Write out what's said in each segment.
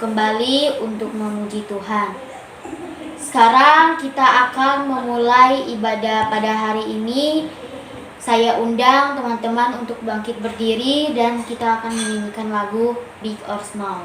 kembali untuk memuji Tuhan. Sekarang kita akan memulai ibadah pada hari ini. Saya undang teman-teman untuk bangkit berdiri dan kita akan menyanyikan lagu Big or Small.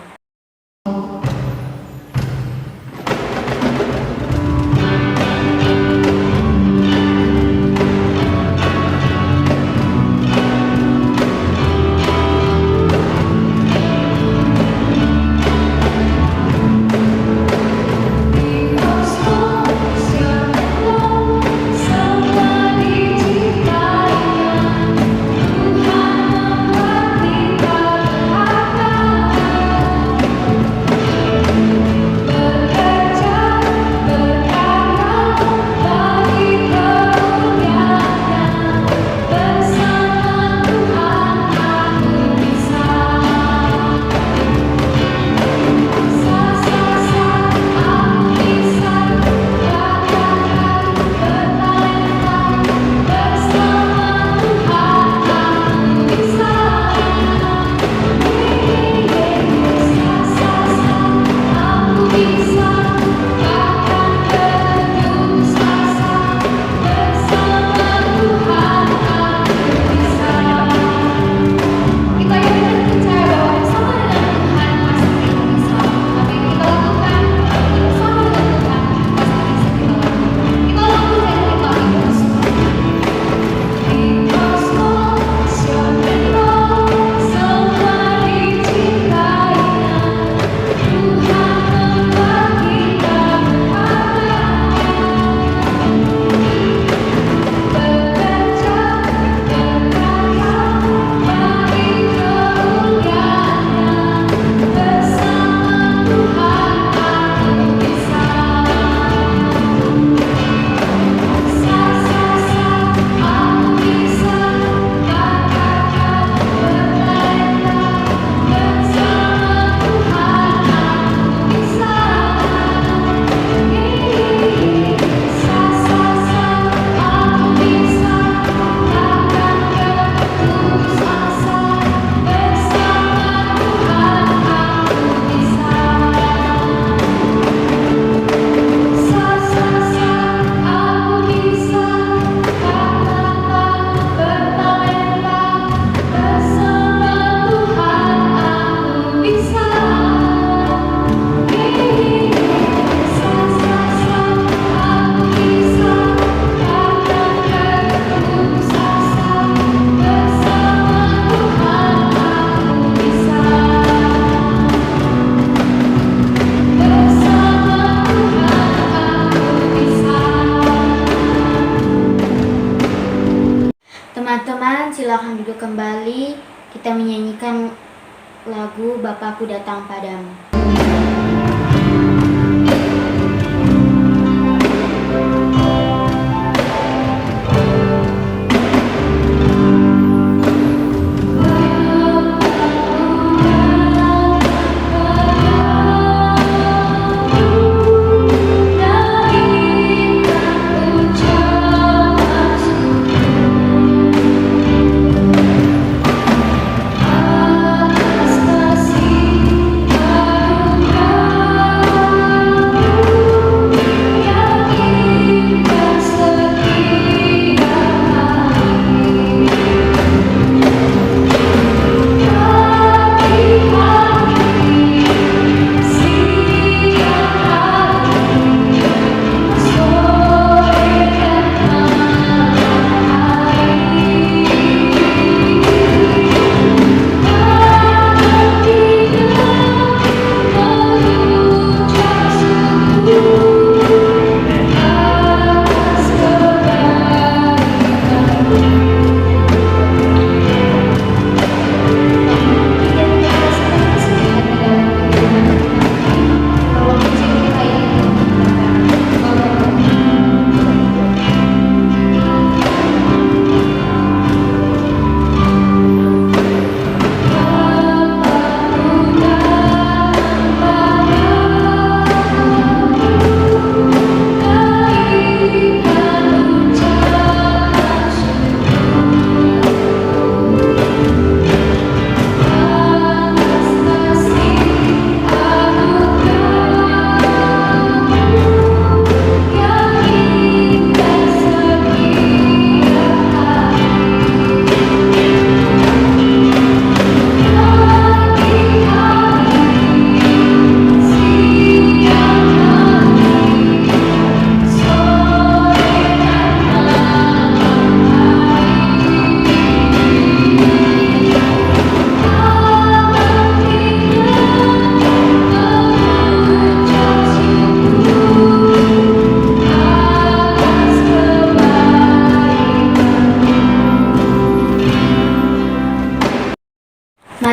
Teman-teman, silakan duduk kembali. Kita menyanyikan lagu Bapakku Datang Padamu. Atas kasih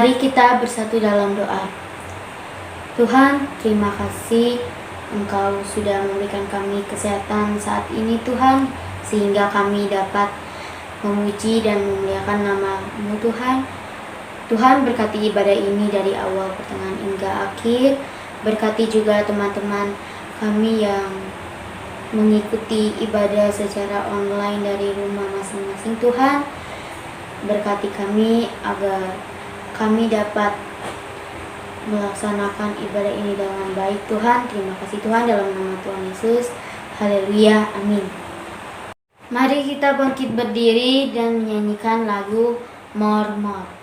Mari kita bersatu dalam doa. Tuhan, terima kasih Engkau sudah memberikan kami kesehatan saat ini Tuhan, sehingga kami dapat memuji dan memuliakan nama-Mu Tuhan. Tuhan, berkati ibadah ini dari awal, pertengahan hingga akhir. Berkati juga teman-teman kami yang mengikuti ibadah secara online dari rumah masing-masing Tuhan. Berkati kami agar kami dapat melaksanakan ibadah ini dengan baik Tuhan. Terima kasih Tuhan, dalam nama Tuhan Yesus. Haleluya, amin. Mari kita bangkit berdiri dan menyanyikan lagu More More.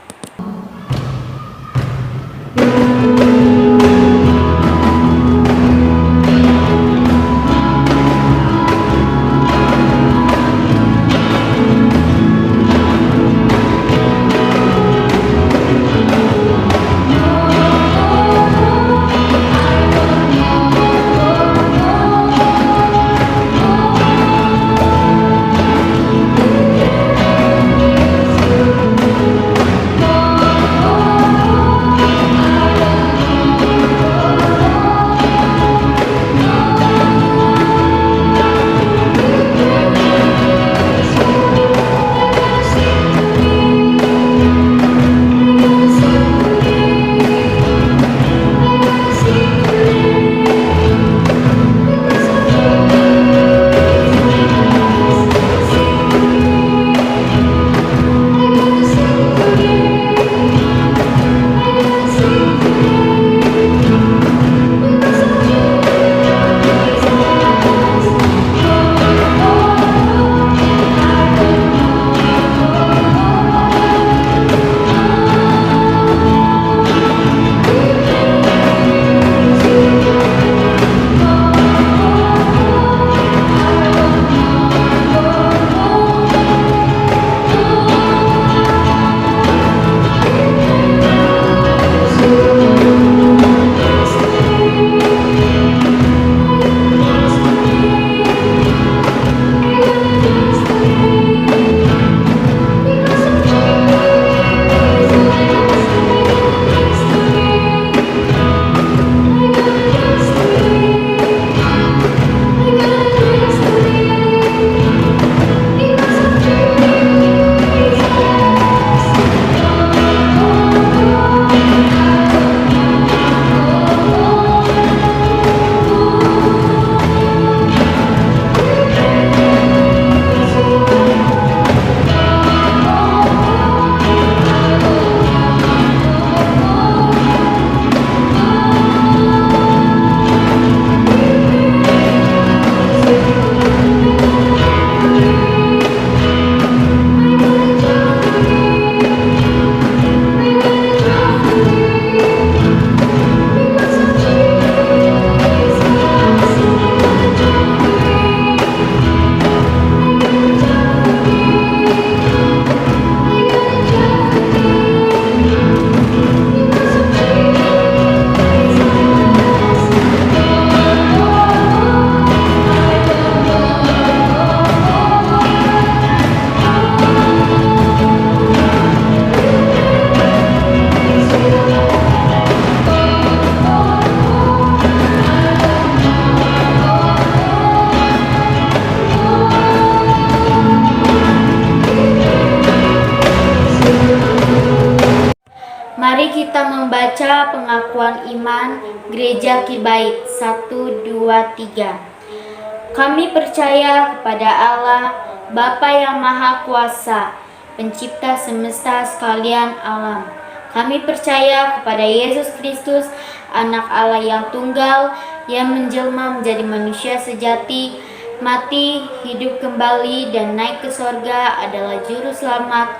Mari kita membaca pengakuan iman Gereja Kibait 1, 2, 3. Kami percaya kepada Allah, Bapa yang Maha Kuasa, Pencipta semesta sekalian alam. Kami percaya kepada Yesus Kristus, Anak Allah yang tunggal, yang menjelma menjadi manusia sejati, mati, hidup kembali, dan naik ke sorga, adalah Juru Selamat,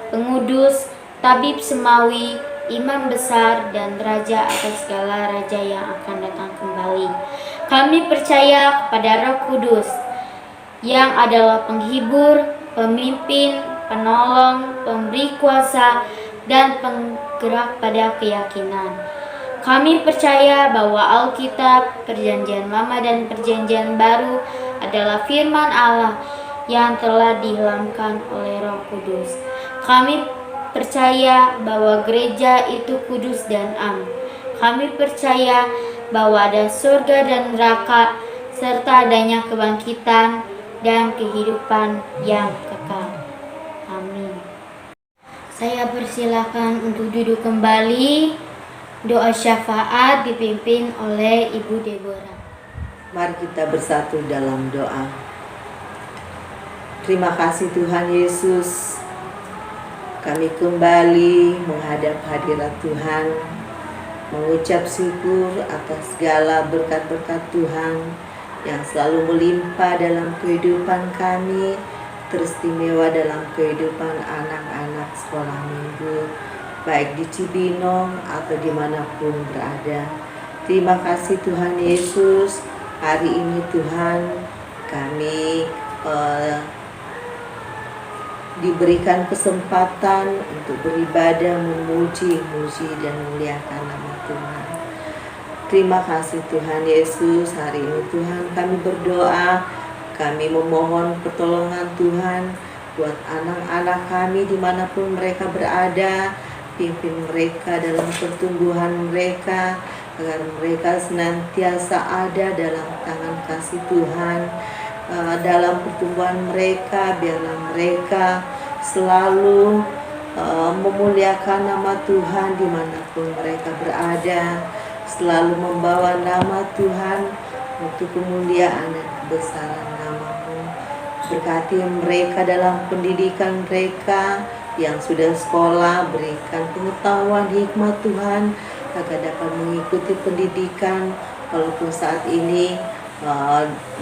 Pengudus, Tabib Semawi, Imam Besar, dan Raja atas segala raja yang akan datang kembali. Kami percaya kepada Roh Kudus, yang adalah penghibur, pemimpin, penolong, pemberi kuasa, dan penggerak pada keyakinan. Kami percaya bahwa Alkitab, Perjanjian Lama dan Perjanjian Baru adalah firman Allah yang telah diilhamkan oleh Roh Kudus. Kami percaya bahwa gereja itu kudus dan am. Kami percaya bahwa ada surga dan neraka, serta adanya kebangkitan dan kehidupan yang kekal. Amin. Saya persilakan untuk duduk kembali. Doa syafaat dipimpin oleh Ibu Deborah. Mari kita bersatu dalam doa. Terima kasih Tuhan Yesus. Kami kembali menghadap hadirat Tuhan, mengucap syukur atas segala berkat-berkat Tuhan yang selalu melimpah dalam kehidupan kami, teristimewa dalam kehidupan anak-anak sekolah minggu, baik di Cibinong atau dimanapun berada. Terima kasih Tuhan Yesus. Hari ini Tuhan kami diberikan kesempatan untuk beribadah, memuji dan memuliakan nama Tuhan. Terima kasih Tuhan Yesus. Hari ini Tuhan kami berdoa, kami memohon pertolongan Tuhan buat anak-anak kami dimanapun mereka berada. Pimpin mereka dalam pertumbuhan mereka, agar mereka senantiasa ada dalam tangan kasih Tuhan. Dalam pertumbuhan mereka, biarlah mereka selalu memuliakan nama Tuhan dimanapun mereka berada, selalu membawa nama Tuhan untuk kemuliaan dan kebesaran nama-Mu. Berkati mereka dalam pendidikan mereka yang sudah sekolah, berikan pengetahuan hikmat Tuhan agar dapat mengikuti pendidikan walaupun saat ini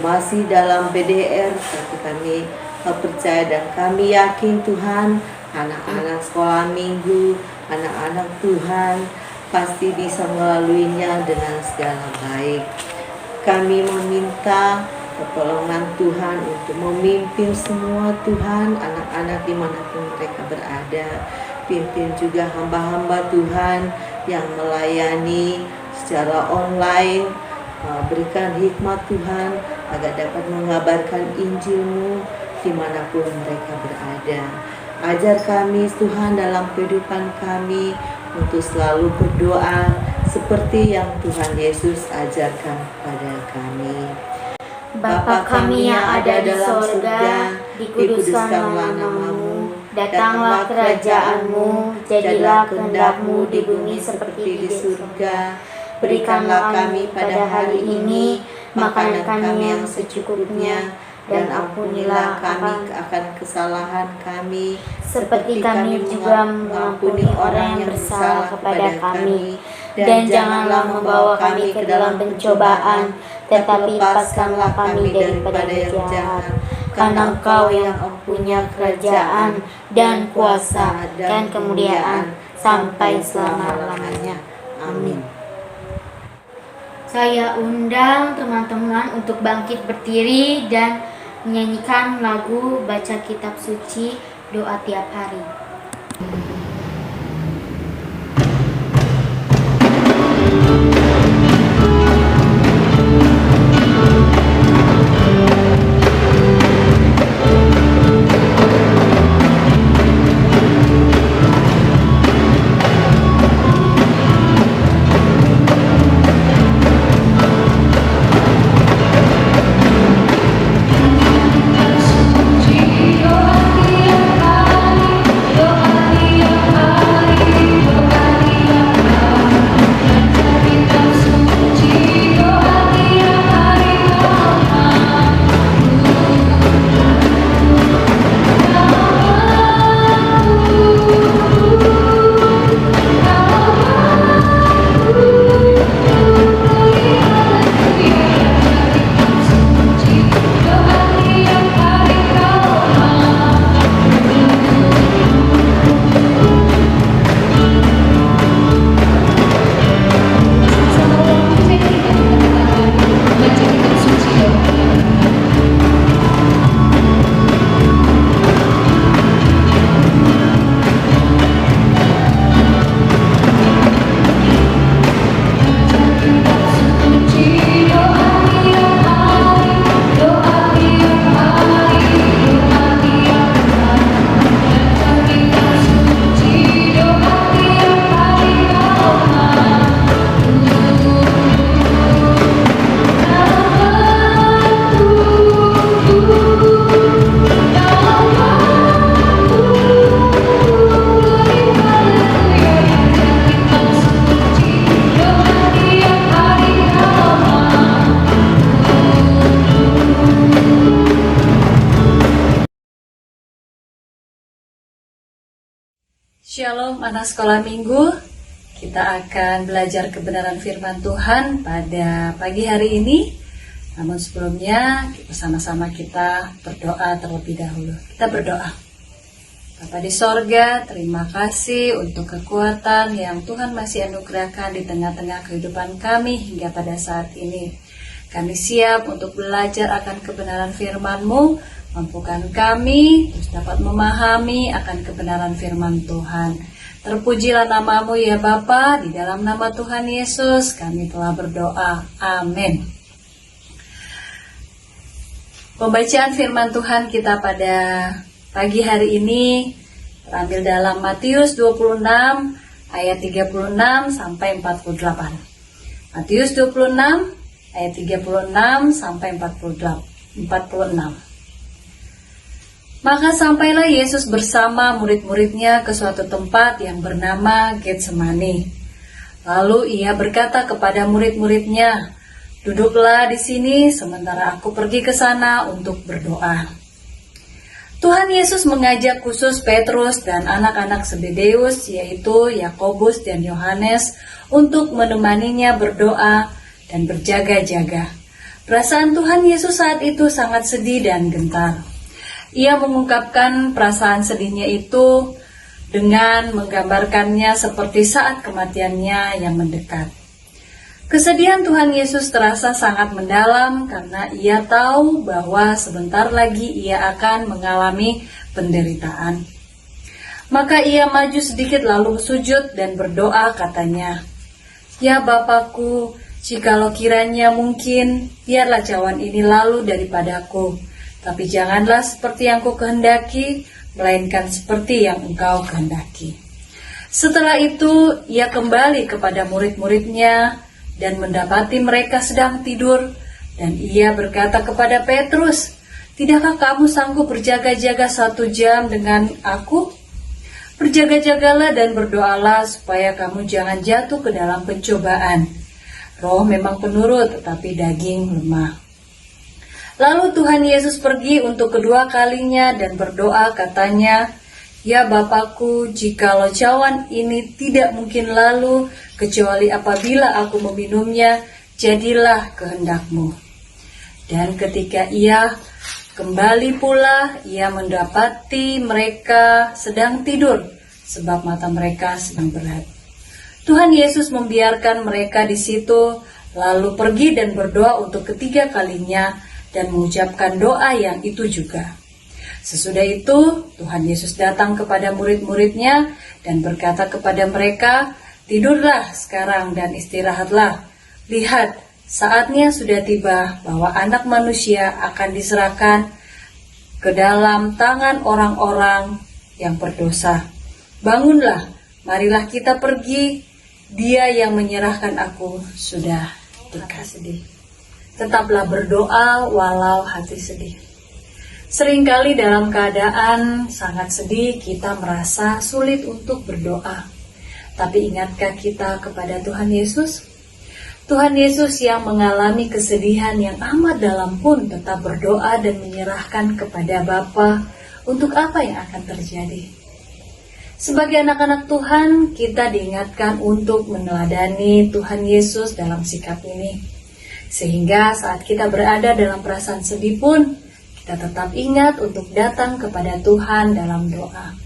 masih dalam PDR, tapi kami percaya dan kami yakin Tuhan, anak-anak sekolah minggu, anak-anak Tuhan pasti bisa melaluinya dengan segala baik. Kami meminta pertolongan Tuhan untuk memimpin semua Tuhan, anak-anak dimanapun mereka berada. Pimpin juga hamba-hamba Tuhan yang melayani secara online. Berikan hikmat Tuhan agar dapat mengabarkan Injil-Mu dimanapun mereka berada. Ajar kami Tuhan dalam kehidupan kami untuk selalu berdoa seperti yang Tuhan Yesus ajarkan kepada kami. Bapa kami yang ada di sorga, dikuduskanlah nama-Mu, datanglah kerajaan-Mu, jadilah kehendak-Mu di bumi seperti di surga. Berikanlah kami pada hari ini makanan kami yang secukupnya, dan ampunilah kami akan kesalahan kami, seperti kami juga mengampuni orang yang bersalah kepada kami. Dan janganlah membawa kami ke dalam pencobaan, tetapi lepaskanlah kami daripada yang jahat. Karena Engkau yang mempunyai kerajaan dan kuasa dan kemuliaan sampai selama-lamanya. Amin. Saya undang teman-teman untuk bangkit berdiri dan menyanyikan lagu baca kitab suci doa tiap hari. Doa tiap Shalom anak sekolah minggu. Kita akan belajar kebenaran firman Tuhan pada pagi hari ini. Namun sebelumnya bersama-sama kita berdoa terlebih dahulu. Kita berdoa. Bapa di sorga, terima kasih untuk kekuatan yang Tuhan masih anugerahkan di tengah-tengah kehidupan kami hingga pada saat ini. Kami siap untuk belajar akan kebenaran firman-Mu. Mampukan kami terus dapat memahami akan kebenaran firman Tuhan. Terpujilah nama-Mu ya Bapa, di dalam nama Tuhan Yesus kami telah berdoa. Amin. Pembacaan firman Tuhan kita pada pagi hari ini terambil dalam Matius 26 ayat 36 sampai 48. Matius 26 ayat 36 sampai 46. Maka sampailah Yesus bersama murid-muridnya ke suatu tempat yang bernama Getsemani. Lalu ia berkata kepada murid-muridnya, "Duduklah di sini sementara aku pergi ke sana untuk berdoa." Tuhan Yesus mengajak khusus Petrus dan anak-anak Zebedeus, yaitu Yakobus dan Yohanes, untuk menemaninya berdoa dan berjaga-jaga. Perasaan Tuhan Yesus saat itu sangat sedih dan gentar. Ia mengungkapkan perasaan sedihnya itu dengan menggambarkannya seperti saat kematiannya yang mendekat. Kesedihan Tuhan Yesus terasa sangat mendalam karena ia tahu bahwa sebentar lagi ia akan mengalami penderitaan. Maka ia maju sedikit lalu sujud dan berdoa, katanya, "Ya Bapakku, jikalau kiranya mungkin, biarlah cawan ini lalu daripadaku. Tapi janganlah seperti yang ku kehendaki, melainkan seperti yang Engkau kehendaki." Setelah itu, ia kembali kepada murid-muridnya dan mendapati mereka sedang tidur. Dan ia berkata kepada Petrus, "Tidakkah kamu sanggup berjaga-jaga 1 jam dengan aku? Berjaga-jagalah dan berdoalah supaya kamu jangan jatuh ke dalam pencobaan. Roh memang penurut, tetapi daging lemah." Lalu Tuhan Yesus pergi untuk kedua kalinya dan berdoa, katanya, "Ya Bapakku, jikalau cawan ini tidak mungkin lalu, kecuali apabila aku meminumnya, jadilah kehendak-Mu." Dan ketika ia kembali pula, ia mendapati mereka sedang tidur, sebab mata mereka sedang berat. Tuhan Yesus membiarkan mereka di situ, lalu pergi dan berdoa untuk ketiga kalinya, dan mengucapkan doa yang itu juga. Sesudah itu, Tuhan Yesus datang kepada murid-muridnya dan berkata kepada mereka, "Tidurlah sekarang dan istirahatlah. Lihat, saatnya sudah tiba bahwa Anak Manusia akan diserahkan ke dalam tangan orang-orang yang berdosa. Bangunlah, marilah kita pergi. Dia yang menyerahkan aku sudah dekat." Tetaplah berdoa walau hati sedih. Seringkali dalam keadaan sangat sedih kita merasa sulit untuk berdoa. Tapi ingatkah kita kepada Tuhan Yesus? Tuhan Yesus yang mengalami kesedihan yang amat dalam pun tetap berdoa dan menyerahkan kepada Bapa untuk apa yang akan terjadi. Sebagai anak-anak Tuhan, kita diingatkan untuk meneladani Tuhan Yesus dalam sikap ini. Sehingga saat kita berada dalam perasaan sedih pun, kita tetap ingat untuk datang kepada Tuhan dalam doa.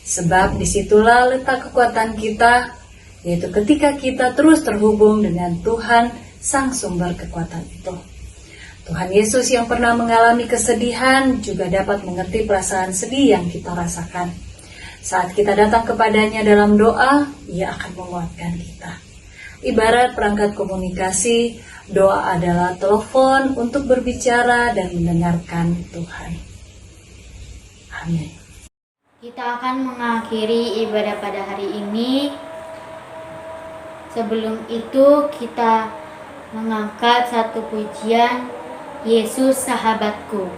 Sebab disitulah letak kekuatan kita, yaitu ketika kita terus terhubung dengan Tuhan, Sang Sumber kekuatan itu. Tuhan Yesus yang pernah mengalami kesedihan juga dapat mengerti perasaan sedih yang kita rasakan. Saat kita datang kepadanya dalam doa, Ia akan menguatkan kita. Ibarat perangkat komunikasi, doa adalah telepon untuk berbicara dan mendengarkan Tuhan. Amin. Kita akan mengakhiri ibadah pada hari ini. Sebelum itu kita mengangkat satu pujian, "Yesus Sahabatku".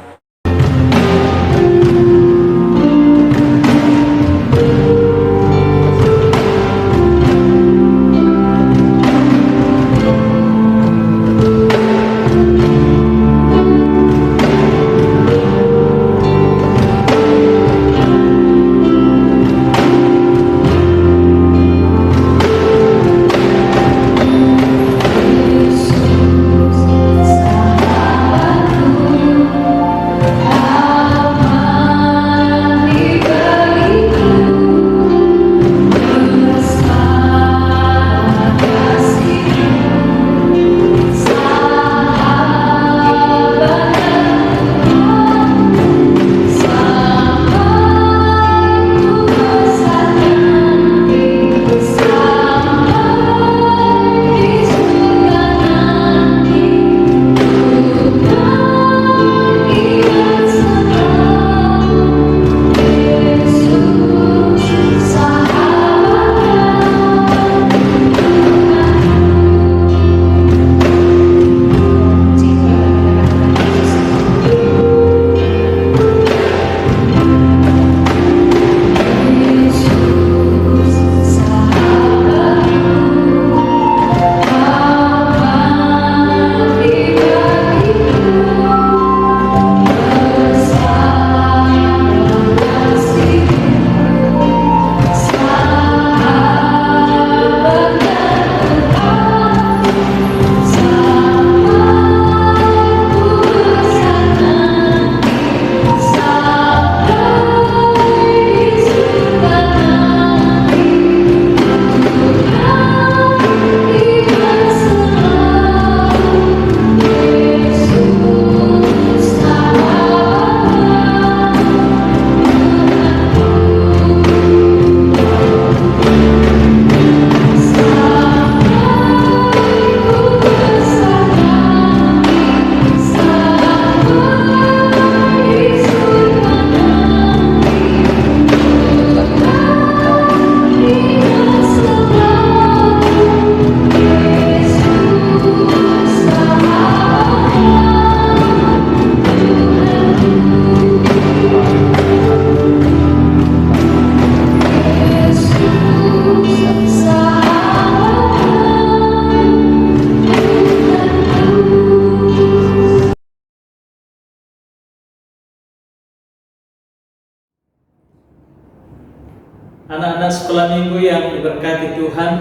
Anak-anak sekolah minggu yang diberkati Tuhan,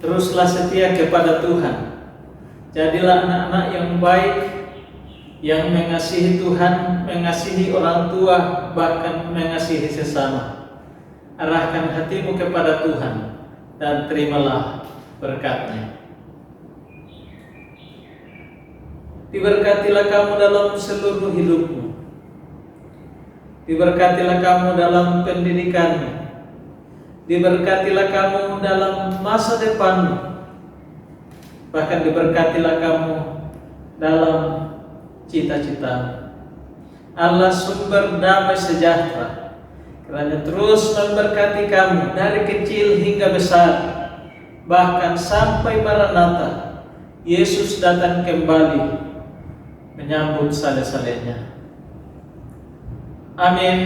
teruslah setia kepada Tuhan. Jadilah anak-anak yang baik, yang mengasihi Tuhan, mengasihi orang tua, bahkan mengasihi sesama. Arahkan hatimu kepada Tuhan dan terimalah berkat-Nya. Diberkatilah kamu dalam seluruh hidupmu. Diberkatilah kamu dalam pendidikanmu. Diberkatilah kamu dalam masa depanmu. Bahkan diberkatilah kamu dalam cita-citamu. Allah sumber damai sejahtera, kiranya terus memberkati kamu dari kecil hingga besar, bahkan sampai Maranatha, Yesus datang kembali menyambut saleh-salehnya. Amin.